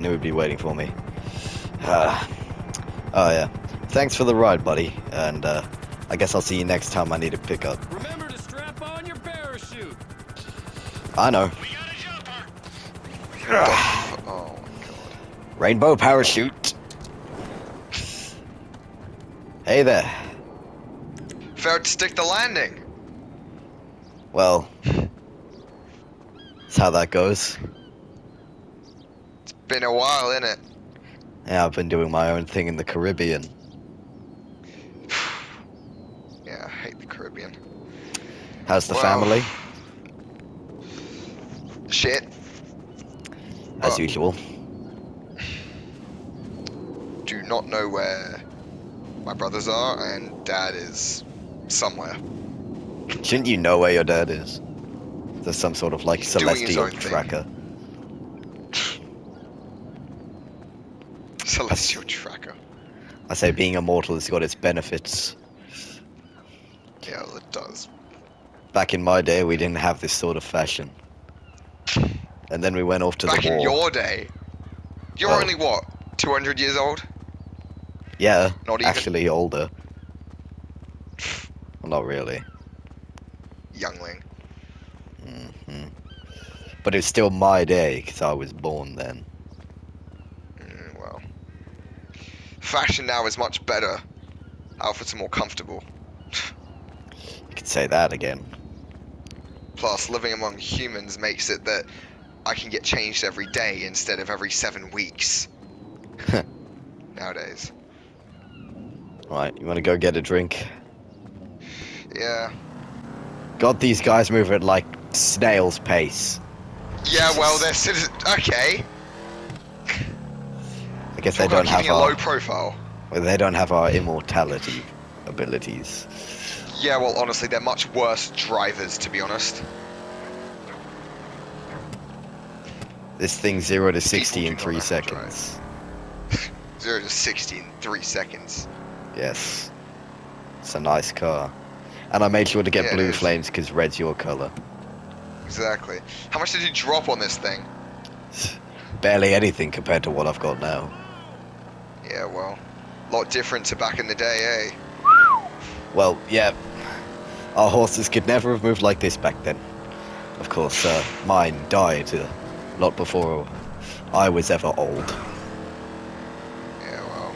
who would be waiting for me. Uh, oh yeah. Thanks for the ride, buddy. And I guess I'll see you next time I need a pickup. Remember to strap on your parachute. I know. We got a jumper. Oh my god. Rainbow parachute. Hey there. Failed to stick the landing. Well, that's how that goes. It's been a while, innit? Yeah, I've been doing my own thing in the Caribbean. Yeah, I hate the Caribbean. How's the Well, family? Shit. As usual. Do not know where my brothers are, and Dad is somewhere. Shouldn't you know where your dad is? There's some sort of like He's doing his celestial own thing. tracker. Celestial tracker. I say being immortal has got its benefits. Yeah, well, it does. Back in my day, we didn't have this sort of fashion. And then we went off to Back the war. in your day, you're Well, only what, 200 years old? Yeah, Not even. actually older. Well, not really. Youngling. hmm But it's still my day, because I was born then. Well. Fashion now is much better. Outfits are more comfortable. You could say that again. Plus, living among humans makes it that I can get changed every day instead of every 7 weeks. Nowadays. Right, you want to go get a drink? Yeah. God, these guys move at like snail's pace. Yeah, well, they're citizens. Okay. I guess they Talk about don't have keeping a low our, profile. well, they don't have our immortality abilities. Yeah, well, honestly, they're much worse drivers, to be honest. This thing 0 to 60 do in not 3 know how to seconds. 0 to 60 in 3 seconds. Yes. It's a nice car. And I made sure to get Yeah, it blue is. flames because red's your color. Exactly. How much did you drop on this thing? Barely anything compared to what I've got now. Yeah, well, a lot different to back in the day, eh? Well, yeah. Our horses could never have moved like this back then. Of course, mine died a lot before I was ever old. Yeah, well.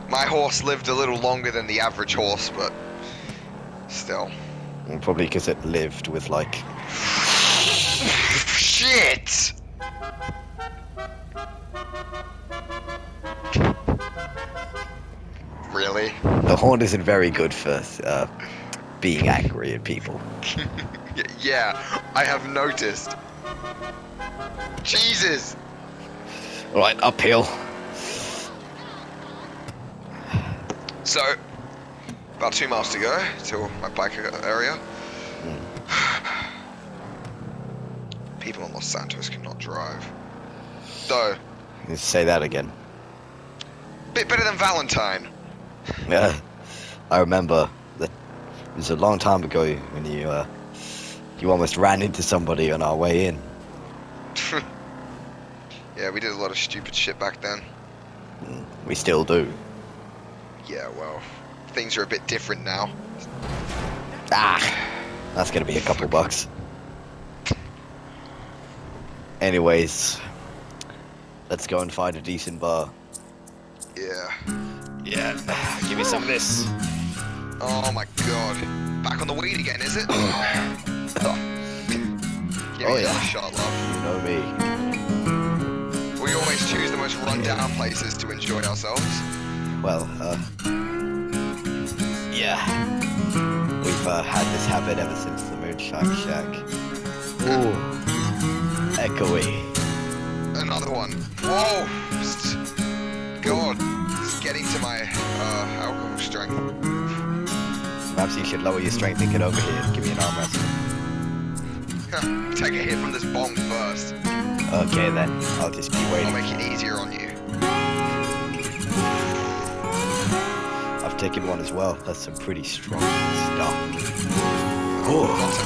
My horse lived a little longer than the average horse, but still. And probably because it lived with, like... Shit! Really? The horn isn't very good for being angry at people. Yeah, I have noticed. Jesus! Right, uphill. So, about 2 miles to go to my bike area. People in Los Santos cannot drive. Though, Let's say that again. bit better than Valentine. Yeah, I remember that it was a long time ago when you almost ran into somebody on our way in. Yeah, we did a lot of stupid shit back then. We still do. Yeah, well, things are a bit different now. Ah, that's gonna be a couple bucks. Anyways, let's go and find a decent bar. Yeah. Yeah, give me some of this. Oh my god. Back on the weed again, is it? Give Oh, me yeah. another shot, love. You know me. We always choose the most run-down places to enjoy ourselves. Well, yeah. We've had this habit ever since the Moonshine Shack. Ooh, echoey. Another one. Whoa! God, it's getting to my alcohol strength. Perhaps you should lower your strength and get over here and give me an arm wrestle. Take a hit from this bong first. Okay then, I'll just be I'll waiting. make it easier on you. I've taken one as well. That's some pretty strong stuff. Oh, Oh. not to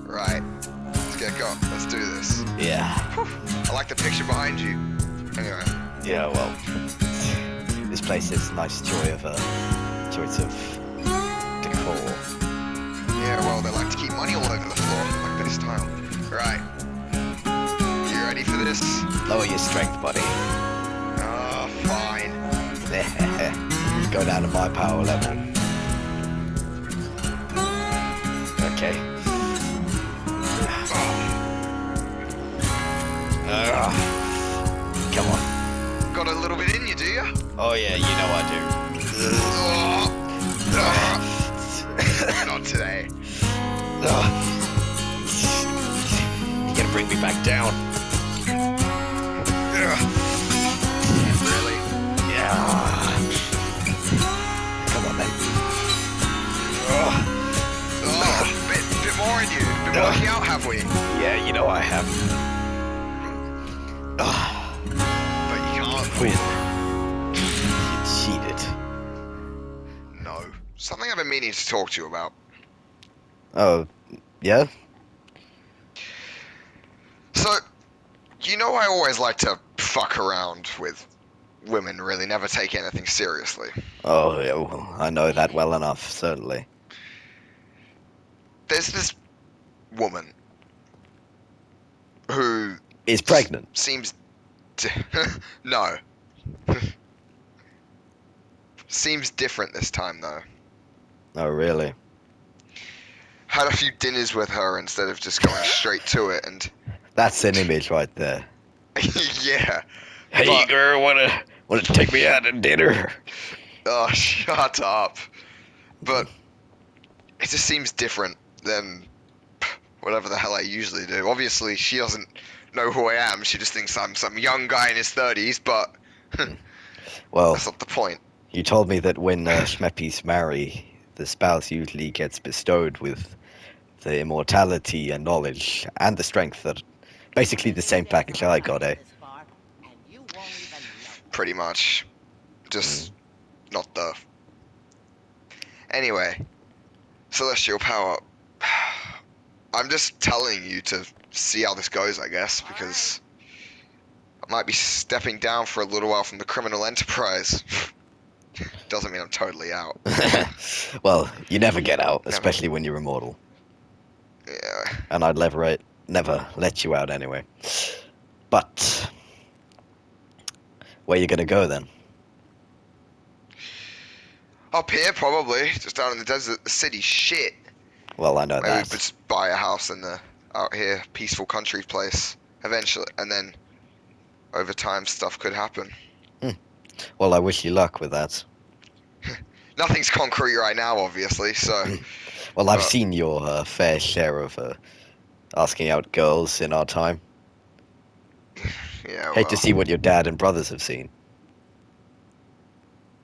me. Right. Let's get going. Let's do this. Yeah. I like the picture behind you. Anyway. Yeah, well, this place is a nice choice of decor. Yeah, well, they like to keep money all over the floor, like this tile. Right. You ready for this? Lower your strength, buddy. Oh, fine. Go down to my power level. Okay. Come on. Got a little bit in you, do you? Oh yeah, you know I Not today. do. You're gonna bring me back down. Really? Yeah. Come on then. Bit more in you. Been working out, have we? Yeah, you know I have. But you can't Win. You cheated. No. Something I've been meaning to talk to you about. Oh, yeah? So, you know I always like to fuck around with women, really, never take anything seriously. Oh, yeah, well, I know that well enough, certainly. There's this woman who Is pregnant? seems to... No. Seems different this time, though. Oh, really? Had a few dinners with her instead of just going straight to it, and... That's an image right there. Yeah. Hey, But- girl, wanna take me out to dinner? Oh, shut up. But it just seems different than whatever the hell I usually do. Obviously, she doesn't know who I am. She just thinks I'm some young guy in his 30s, but Well, that's not the point. you told me that when schmeppies marry, the spouse usually gets bestowed with the immortality and knowledge and the strength that... Basically the same package I got, eh? Pretty much. Just not the... Anyway. Celestial power. I'm just telling you to see how this goes, I guess, because I might be stepping down for a little while from the criminal enterprise. Doesn't mean I'm totally out. Well, you never get out, Never. especially when you're immortal. Yeah. And I'd never let you out anyway. But where you gonna go then? Up here, probably. Just down in the desert. The city's shit. Well, I know Maybe that. just buy a house in the out here peaceful country place eventually, and then over time stuff could happen. Well, I wish you luck with that. Nothing's concrete right now, obviously. So Well, I've But- seen your fair share of asking out girls in our time. yeah. Hate to see what your dad and brothers have seen.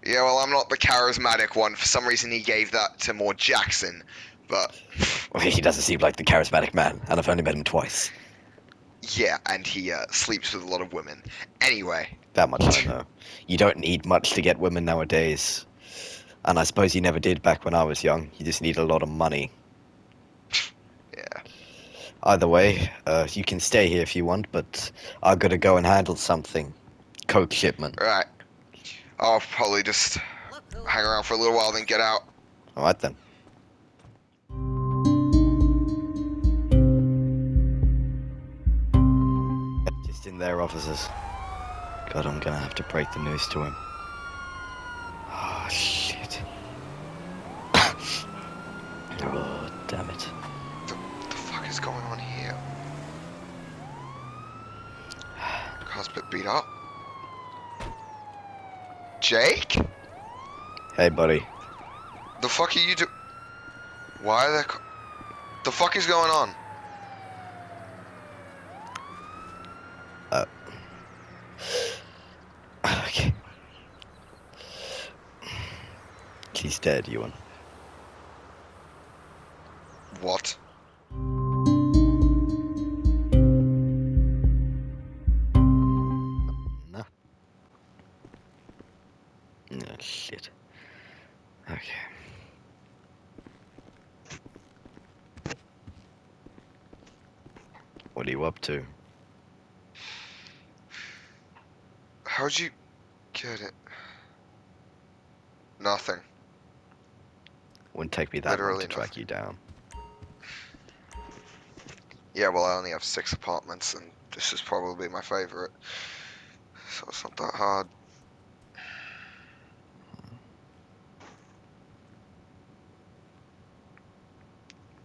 Yeah, well, I'm not the charismatic one. For some reason, he gave that to more Jackson. But Well, he doesn't seem like the charismatic man, and I've only met him twice. yeah, and he sleeps with a lot of women. Anyway, That much I know. You don't need much to get women nowadays. And I suppose you never did back when I was young. You just need a lot of money. yeah. Either way, you can stay here if you want, but I've got to go and handle something. Coke shipment. Right. I'll probably just hang around for a little while, then get out. Alright then. Just in there, officers. God, I'm gonna have to break the news to him. Oh, shit. Oh, damn it. The fuck is going on here? The car's a bit beat up. Jake? Hey, buddy. The fuck are you do? Why are there? The fuck is going on? Okay. He's dead, Ewan. What? No. Oh, shit. Okay. What are you up to? How'd you get it? Nothing. Wouldn't take me that long Literally to track nothing. you down. Yeah, well, I only have 6 apartments, and this is probably my favorite. So it's not that hard.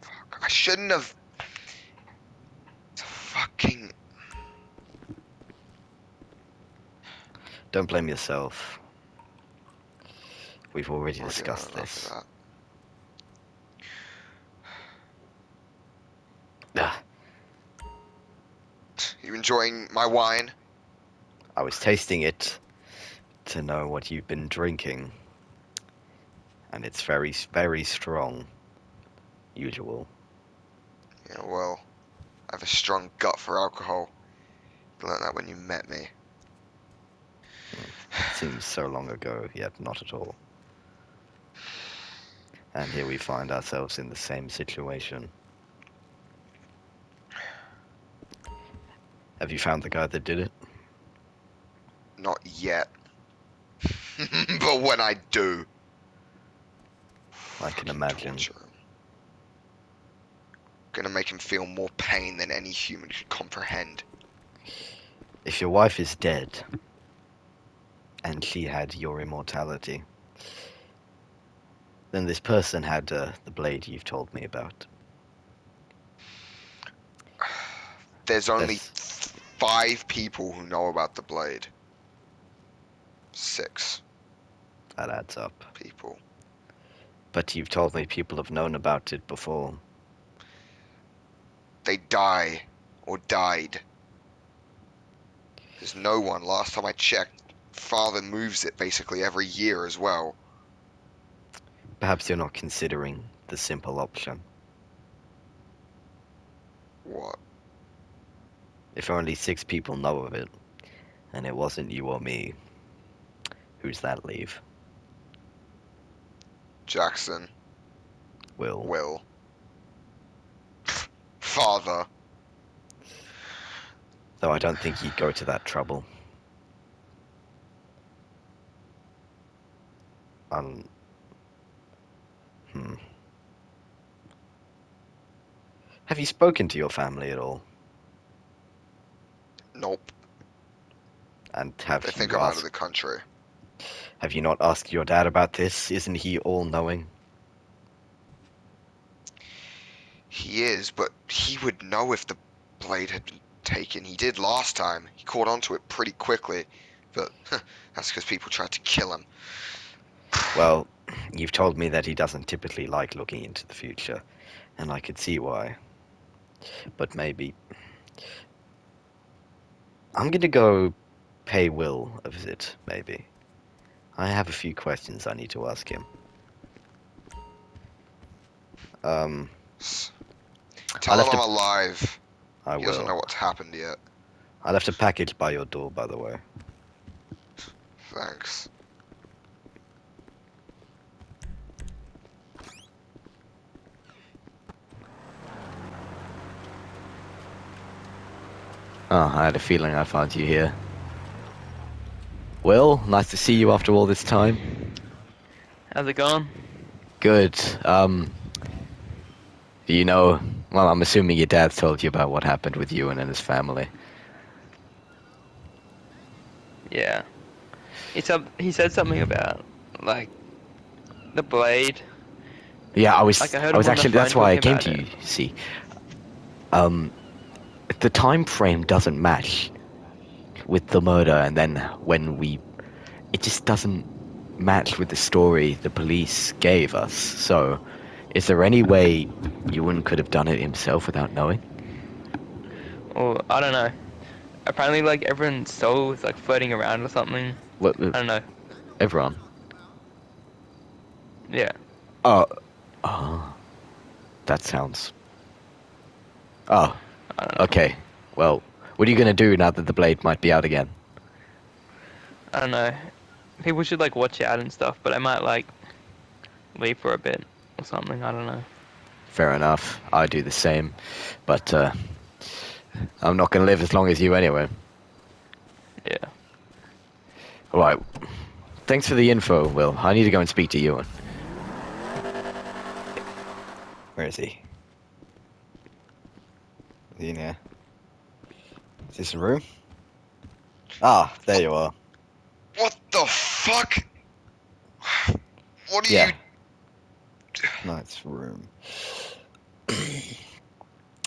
Fuck, I shouldn't have... Fucking... Don't blame yourself. We've already Already discussed done enough this. of that. Ah, You enjoying my wine? I was tasting it to know what you've been drinking. And it's very, very strong. Usual. Yeah, well, I have a strong gut for alcohol. You learned that when you met me. Seems so long ago, yet not at all. And here we find ourselves in the same situation. Have you found the guy that did it? Not yet. But when I do... I can fucking imagine. torture him. Gonna make him feel more pain than any human could comprehend. If your wife is dead, and she had your immortality, then this person had the blade you've told me about. There's only That's, 5 people who know about the blade. 6 that adds up. people. But you've told me people have known about it before. They die or died. There's no one. Last time I checked, father moves it basically every year as well. Perhaps you're not considering the simple option. What? If only 6 people know of it, and it wasn't you or me, who's that leave? Jackson. Will. Will. Father. Though I don't think he'd go to that trouble. Hmm. Have you spoken to your family at all? Nope. And They think I'm out of the country. have you not asked your dad about this? Isn't he all-knowing? He is, but he would know if the blade had been taken. He did last time. He caught onto it pretty quickly, but that's because people tried to kill him. Well, you've told me that he doesn't typically like looking into the future, and I could see why. But maybe... I'm gonna go pay Will a visit, maybe. I have a few questions I need to ask him. Tell him I'm alive. I He doesn't know will. what's happened yet. I left a package by your door, by the way. Thanks. Oh, I had a feeling I'd find you here. Will, nice to see you after all this time. How's it going? Good. You know, well, I'm assuming your dad told you about what happened with Ewan and his family. Yeah. He said something about, like, the blade. Yeah, I was Like, I heard I was him on the actually, that's phone why I talking came about to you, see. The time frame doesn't match with the murder, and then it just doesn't match with the story the police gave us. So, is there any way Ewan could have done it himself without knowing? Or, I don't know. Apparently, like, everyone's soul was, like, floating around or something. What, I don't know. everyone? Yeah. Oh, that sounds... Oh, I don't know. okay. Well, what are you gonna do now that the blade might be out again? I don't know. People should, like, watch out and stuff, but I might, like, leave for a bit or something. I don't know. Fair enough. I do the same. But, I'm not gonna live as long as you anyway. Yeah. Right. Thanks for the info, Will. I need to go and speak to Ewan. Where is he? Is he in here? Is this a room? Ah, there you are. What the fuck? What are Yeah. you... Nice room.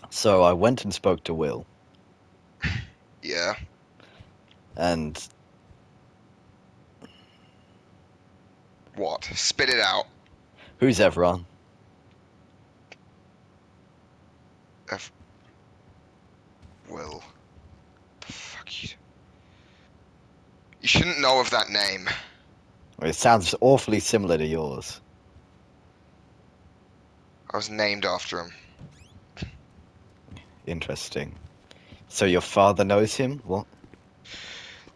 So I went and spoke to Will, Yeah. and What? Spit it out. who's Evron? F... Will. The fuck you... You shouldn't know of that name. It sounds awfully similar to yours. I was named after him. Interesting. So your father knows him? What?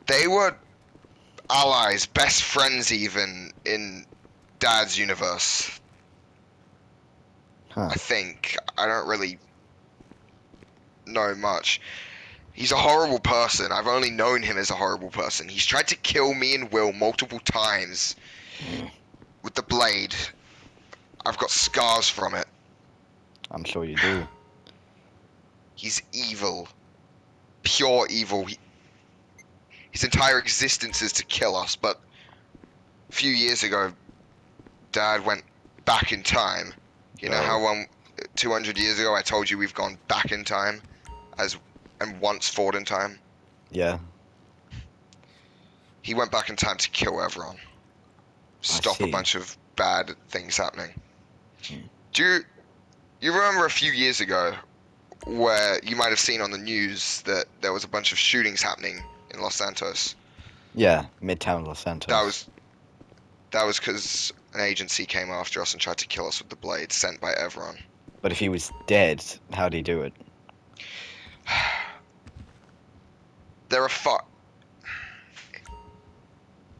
They were allies, best friends even, in Dad's universe. Huh. I think. I don't really know much. He's a horrible person. I've only known him as a horrible person. He's tried to kill me and Will multiple times with the blade. I've got scars from it. I'm sure you do. He's evil. Pure evil. His entire existence is to kill us, but a few years ago, Dad went back in time. You know how 200 years ago I told you we've gone back in time and once forward in time? Yeah. He went back in time to kill everyone. Stop a see. bunch of bad things happening. Hmm. Do you remember a few years ago where you might have seen on the news that there was a bunch of shootings happening in Los Santos? Yeah, Midtown Los Santos. That was because an agency came after us and tried to kill us with the blade sent by Evron. But if he was dead, how'd he do it?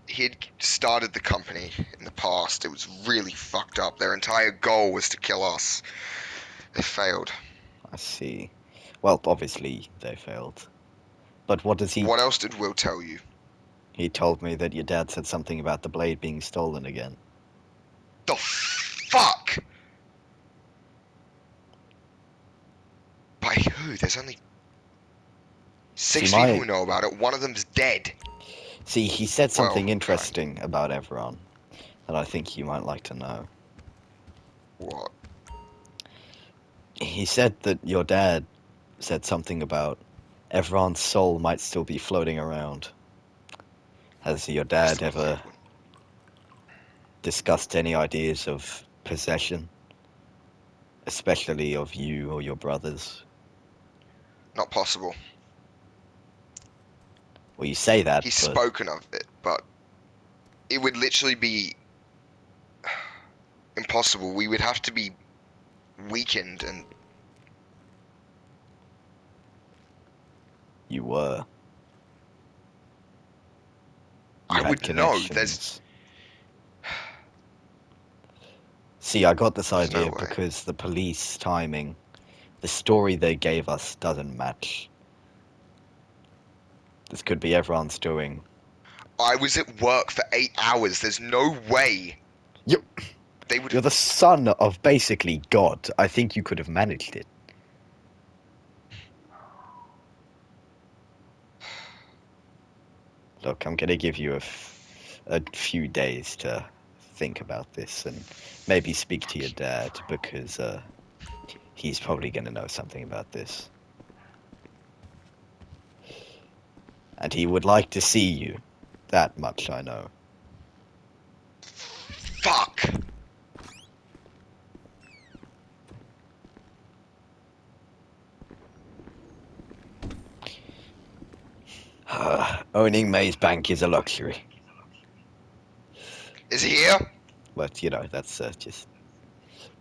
He had started the company in the past. It was really fucked up. Their entire goal was to kill us. They failed. I see. Well, obviously they failed. But what does he... What else did Will tell you? He told me that your dad said something about the blade being stolen again. The fuck? By who? There's only 6 See, people who know about it. One of them's dead. See, he said something Well, interesting about Evron that I think you might like to know. What? He said that your dad said something about Evron's soul might still be floating around. Has your dad ever discussed any ideas of possession? Especially of you or your brothers? Not possible. Well, you say that, He's but... spoken of it, but it would literally be impossible. We would have to be weakened and... You were. You I had would know. connections. See, I got this There's no idea way. because the police timing, the story they gave us doesn't match. This could be everyone's doing. I was at work for 8 hours. There's no way You, they would... you're the son of basically God. I think you could have managed it. Look, I'm gonna give you a few days to think about this and maybe speak to your dad because he's probably gonna know something about this. And he would like to see you. That much I know. Fuck! Owning Maze Bank is a luxury. Is he here? But, you know, that's just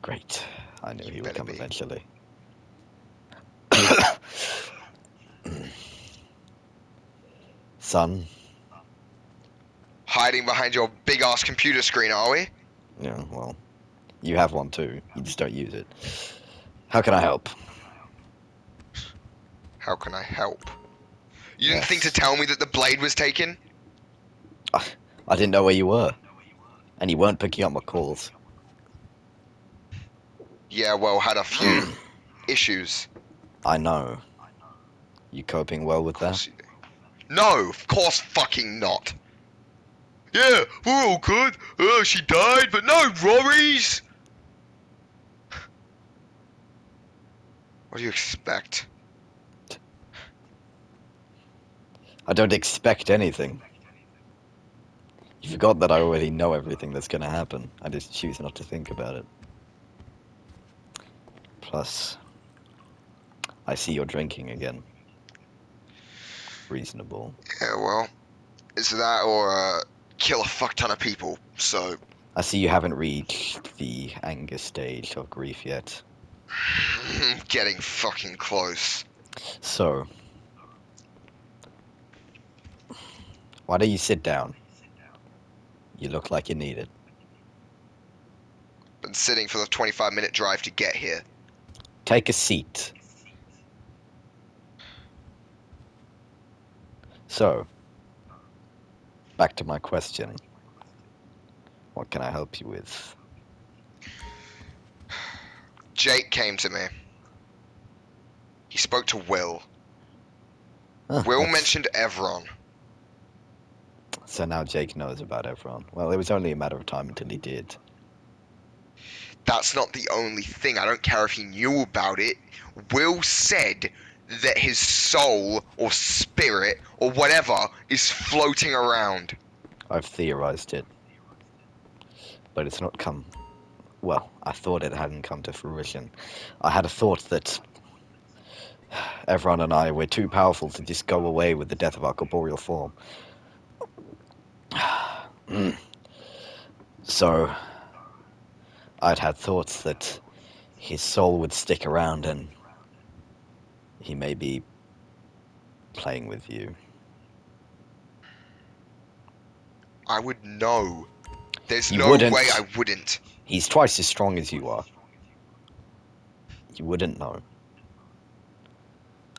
great. I knew he would Better come be. eventually. Son, Hiding behind your big-ass computer screen, are we? yeah, well, you have one too. You just don't use it. How can I help? How can I help? You didn't think to Yes. tell me that the blade was taken? I didn't know where you were. And you weren't picking up my calls. Yeah, well, had a few issues. I know. You coping well with Of that? course you do. No, of course fucking not. Yeah, we're all good. She died, but no worries. What do you expect? I don't expect anything. You forgot that I already know everything that's gonna happen. I just choose not to think about it. Plus, I see you're drinking again. Reasonable. Yeah, well, it's that or kill a fuck ton of people. So, I see you haven't reached the anger stage of grief yet. getting fucking close. So, why don't you sit down? You look like you need it. Been sitting for the 25-minute drive to get here. Take a seat. So, back to my question. What can I help you with? Jake came to me. He spoke to Will. Huh, Will that's- mentioned Evron. So now Jake knows about everyone. Well, it was only a matter of time until he did. That's not the only thing. I don't care if he knew about it. Will said that his soul or spirit or whatever is floating around. I've theorized it. But it's not come... Well, I thought it hadn't come to fruition. I had a thought that Evron and I were too powerful to just go away with the death of our corporeal form. So, I'd had thoughts that his soul would stick around and he may be playing with you. I would know. There's You no wouldn't. way I wouldn't. He's twice as strong as you are. You wouldn't know.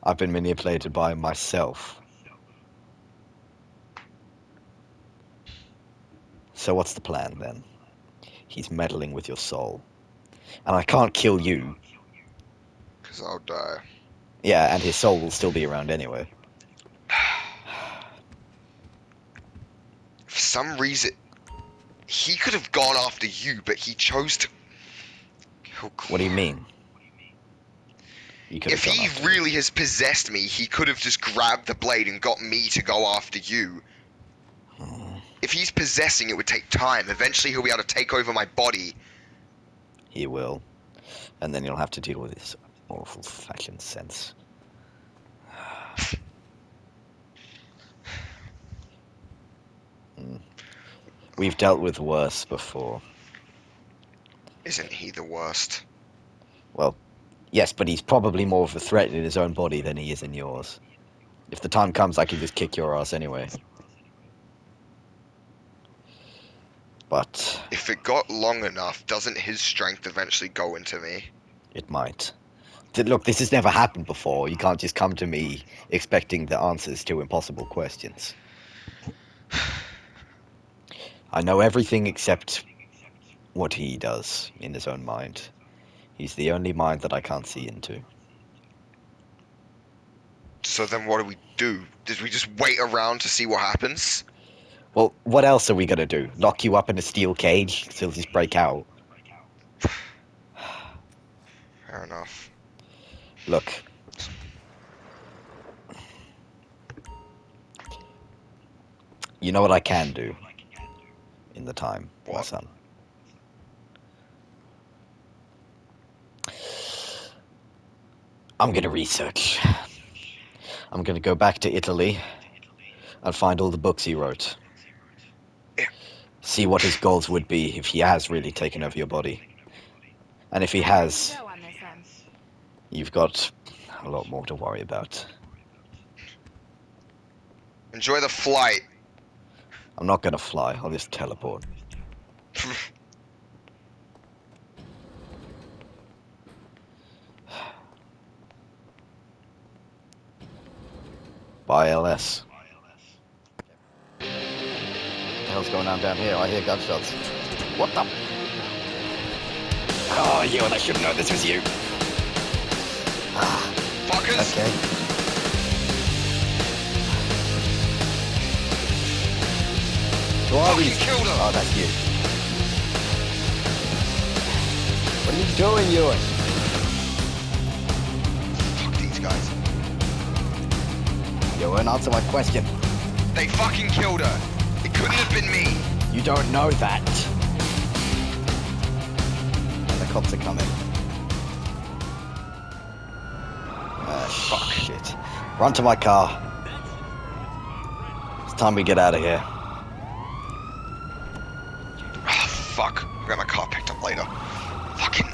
I've been manipulated by him myself. So what's the plan then? He's meddling with your soul. And I can't kill you. Because I'll die. Yeah, and his soul will still be around anyway. For some reason, he could have gone after you, but he chose to kill What do you mean? You could have If gone he after me. really has possessed me, he could have just grabbed the blade and got me to go after you. If he's possessing, it would take time. Eventually, he'll be able to take over my body. He will. And then you'll have to deal with his awful fashion sense. We've dealt with worse before. Isn't he the worst? Well, yes, but he's probably more of a threat in his own body than he is in yours. If the time comes, I can just kick your ass anyway. But If it got long enough, doesn't his strength eventually go into me? it might. Look, this has never happened before. You can't just come to me expecting the answers to impossible questions. I know everything except what he does in his own mind. He's the only mind that I can't see into. So then what do we do? Did we just wait around to see what happens? Well, what else are we gonna do? Lock you up in a steel cage till just break out? Fair enough. Look. You know what I can do in the time, my What? son? I'm gonna research. I'm gonna go back to Italy and find all the books he wrote. See what his goals would be if he has really taken over your body. And if he has, Go on this then. you've got a lot more to worry about. Enjoy the flight. I'm not gonna fly, I'll just teleport. Bye, LS. hell's going on down here? I hear gunshots. What the? Oh, Ewan, I should have known this was you. Fuckers! Okay. Who are Fucking these? killed her! Oh, that's you. What are you doing, Ewan? Fuck these guys. Ewan, answer my question. They fucking killed her. It couldn't have been me. You don't know that. And the cops are coming. Fuck. Shit. Run to my car. It's time we get out of here. Oh, fuck. I'll get my car picked up later. Fucking...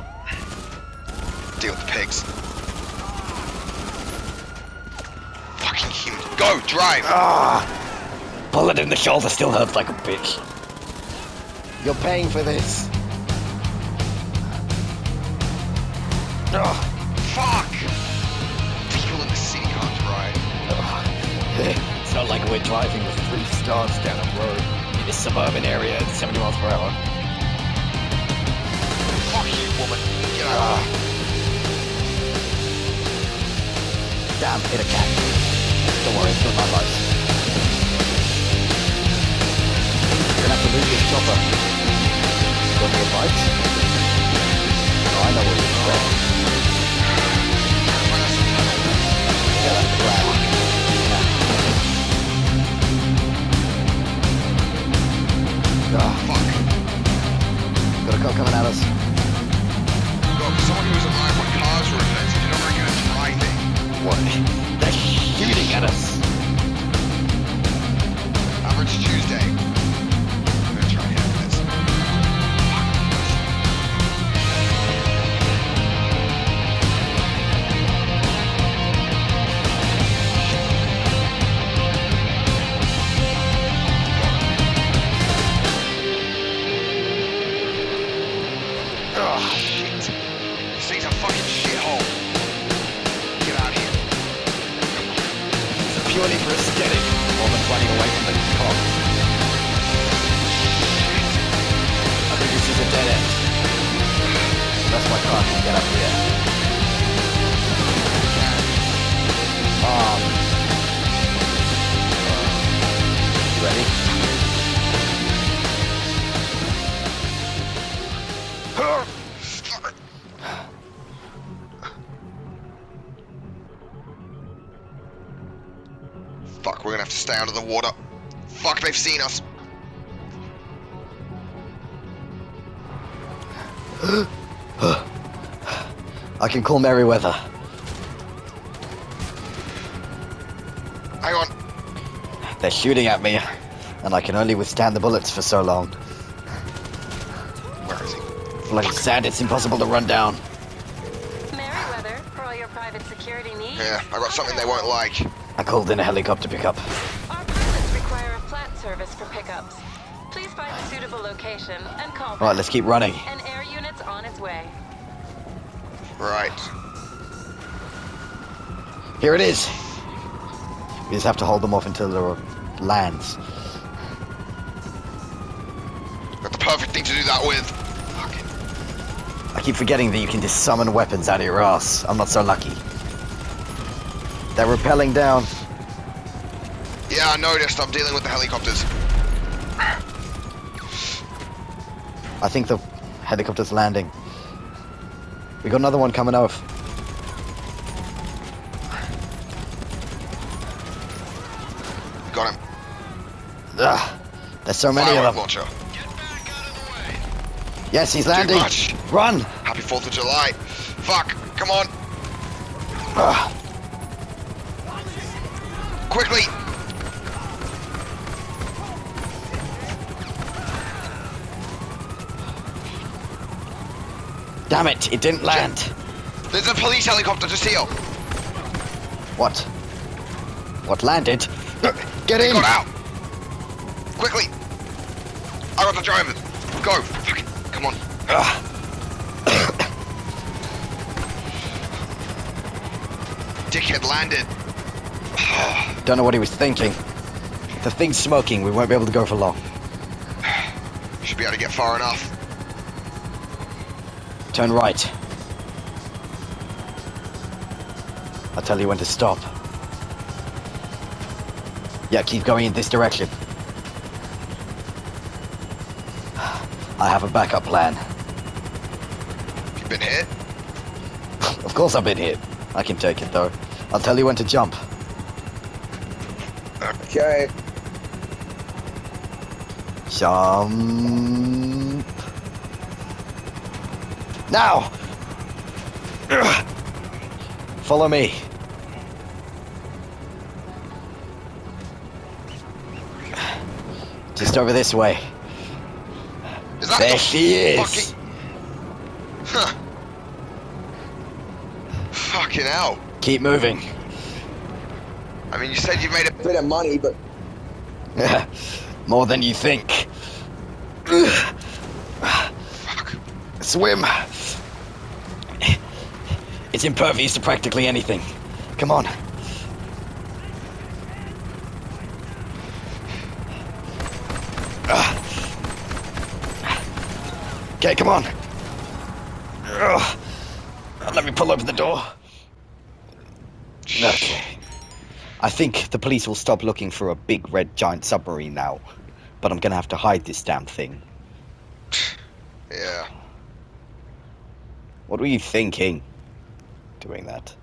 Deal with the pigs. Fucking humans. Go, drive! Bullet in the shoulder still hurts like a bitch. You're paying for this. Fuck! People in the city can't drive. It's not like we're driving with 3 stars down a road in a suburban area at 70 miles per hour. Fuck you, woman. Get out. Damn, hit a cat. Don't worry, it's not my life. We're gonna have to lose this chopper. Want me a bite? No, I know what you expect. Yeah, that's the plan. Fuck. Got a car coming at us. Look, someone who was alive when cars were invented, you're not very good at driving. What? They're shooting at us. Average Tuesday. I'm gonna try and handle this. Oh, shit. This thing's a fucking shithole. Get out of here. It's purely for aesthetic, more than running away from the cops. I think this is a dead end. That's my car. Get up here. You ready? Fuck, we're gonna have to stay under the water. Fuck, they've seen us. I can call Merryweather. Hang on. They're shooting at me, and I can only withstand the bullets for so long. Where is he? Like sand, it's impossible to run down. Merryweather, for all your private security needs. Yeah, I got something they won't like. I called in a helicopter pickup. Our pilots require a flat service for pickups. Please find a suitable location and call Right, back. let's keep running. An air unit's on its way. Right. Here it is. We just have to hold them off until it lands. Got the perfect thing to do that with. I keep forgetting that you can just summon weapons out of your ass. I'm not so lucky. They're rappelling down. Yeah, I noticed. I'm dealing with the helicopters. I think the helicopter's landing. We got another one coming off. Got him. Ugh, there's so many Firework of them. launcher. Yes, he's landing. much. Run! Happy 4th of July. Fuck. Come on. Ugh. Quickly. Damn it, it didn't land. There's a police helicopter just here. What? What landed? Get in! Got out. Quickly. I got the driver. Go. Fuck it. Come on. Ugh. Dickhead landed. Don't know what he was thinking. The thing's smoking, we won't be able to go for long. Should be able to get far enough. Turn right. I'll tell you when to stop. Yeah, keep going in this direction. I have a backup plan. You been hit? Of course I've been hit. I can take it though. I'll tell you when to jump. Okay. Jump. Now! Ugh. Follow me. Just over this way. Is that There the she is. fucking... Huh. Fucking hell. Keep moving. I mean, you said you made a bit of money, but... More than you think. Ugh. Fuck. Swim. It's impervious to practically anything. Come on. Okay, come on. Let me pull open the door. Okay. I think the police will stop looking for a big red giant submarine now. But I'm gonna have to hide this damn thing. Yeah. What were you thinking? Doing that.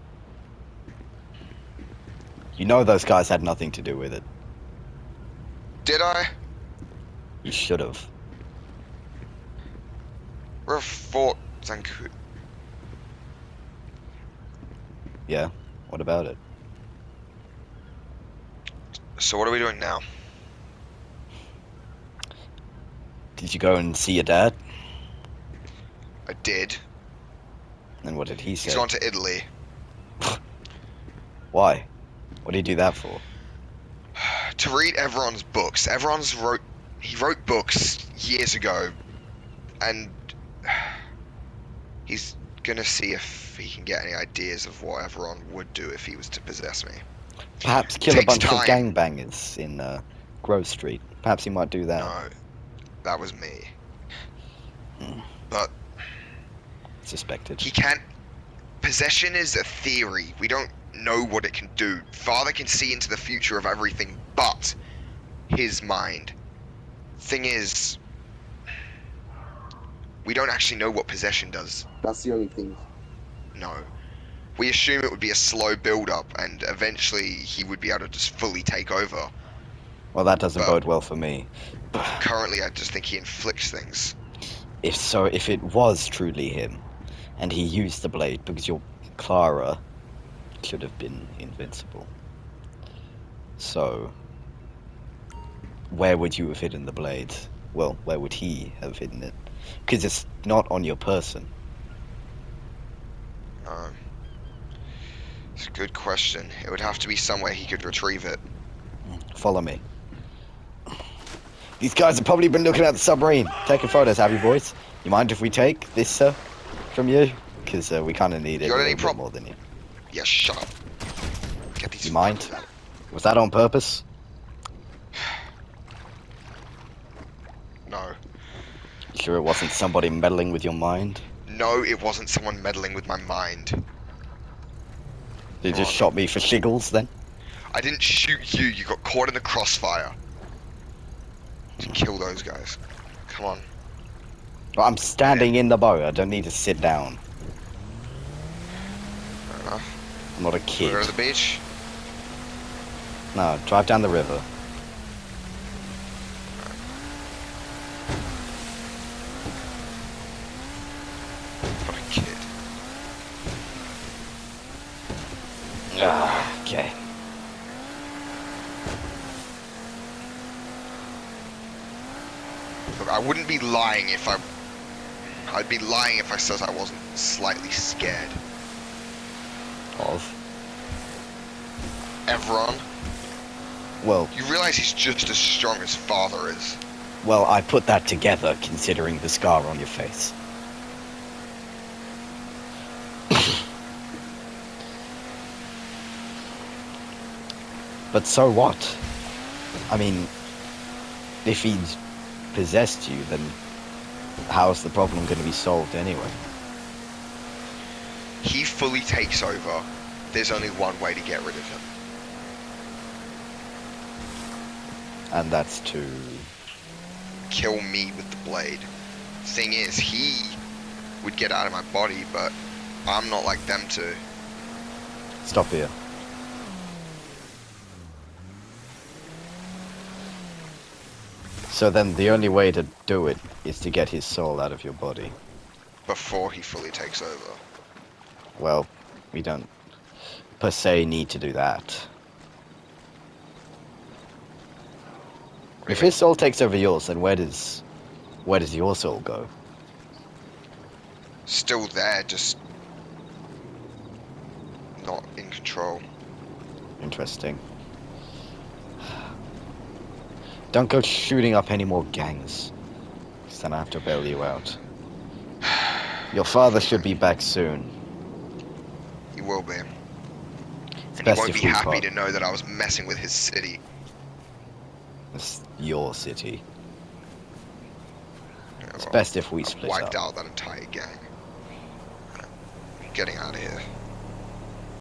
You know those guys had nothing to do with it. Did I? You should have. We're Fort Zanku. Yeah? What about it? So what are we doing now? Did you go and see your dad? I did. And what did he say? He's gone to Italy. Why? What did he do that for? To read everyone's books. He wrote books years ago, and he's gonna see if he can get any ideas of what everyone would do if he was to possess me. Perhaps kill a Takes bunch of time. gangbangers in Grove Street. Perhaps he might do that. No, that was me. But Suspected. he can't. Possession is a theory. We don't know what it can do. Father can see into the future of everything but his mind. Thing is, we don't actually know what possession does. That's the only thing. No. We assume it would be a slow build-up, and eventually he would be able to just fully take over. Well, that doesn't But- bode well for me. Currently, I just think he inflicts things. If it was truly him, and he used the blade because your Clara should have been invincible. So, where would you have hidden the blade? Well, where would he have hidden it? Because it's not on your person. It's a good question. It would have to be somewhere he could retrieve it. Follow me. These guys have probably been looking at the submarine, taking photos, have you boys? You mind if we take this from you? Because we kind of need it You a got any little bit more than you. Yeah, shut up. Get these. You mind? Was that on purpose? No. Sure it wasn't somebody meddling with your mind? No, it wasn't someone meddling with my mind. They just shot me for shiggles then? I didn't shoot you. You got caught in the crossfire. To kill those guys. Come on. Well, I'm standing in the boat. I don't need to sit down. Fair enough. I'm not a Wanna kid. go to the beach? No, drive down the river. What a kid. Okay. Look, I wouldn't be lying if I'd be lying if I said I wasn't slightly scared. Of? Evron, Well, you realize he's just as strong as father is. well, I put that together considering the scar on your face. But so what? I mean, if he's possessed you, then how's the problem going to be solved anyway? He fully takes over. There's only one way to get rid of him. And that's to... Kill me with the blade. Thing is, he would get out of my body, but I'm not like them two. Stop here. So then the only way to do it is to get his soul out of your body. Before he fully takes over. Well, we don't per se need to do that. If his soul takes over yours, then where does your soul go? Still there, just not in control. Interesting. Don't go shooting up any more gangs, 'cause then I have to bail you out. Your father should be back soon. He will be. It's And he best won't if be we happy part. to know that I was messing with his city. It's your city. Yeah, It's well, best if we I split wiped up. out that entire gang. Getting out of here.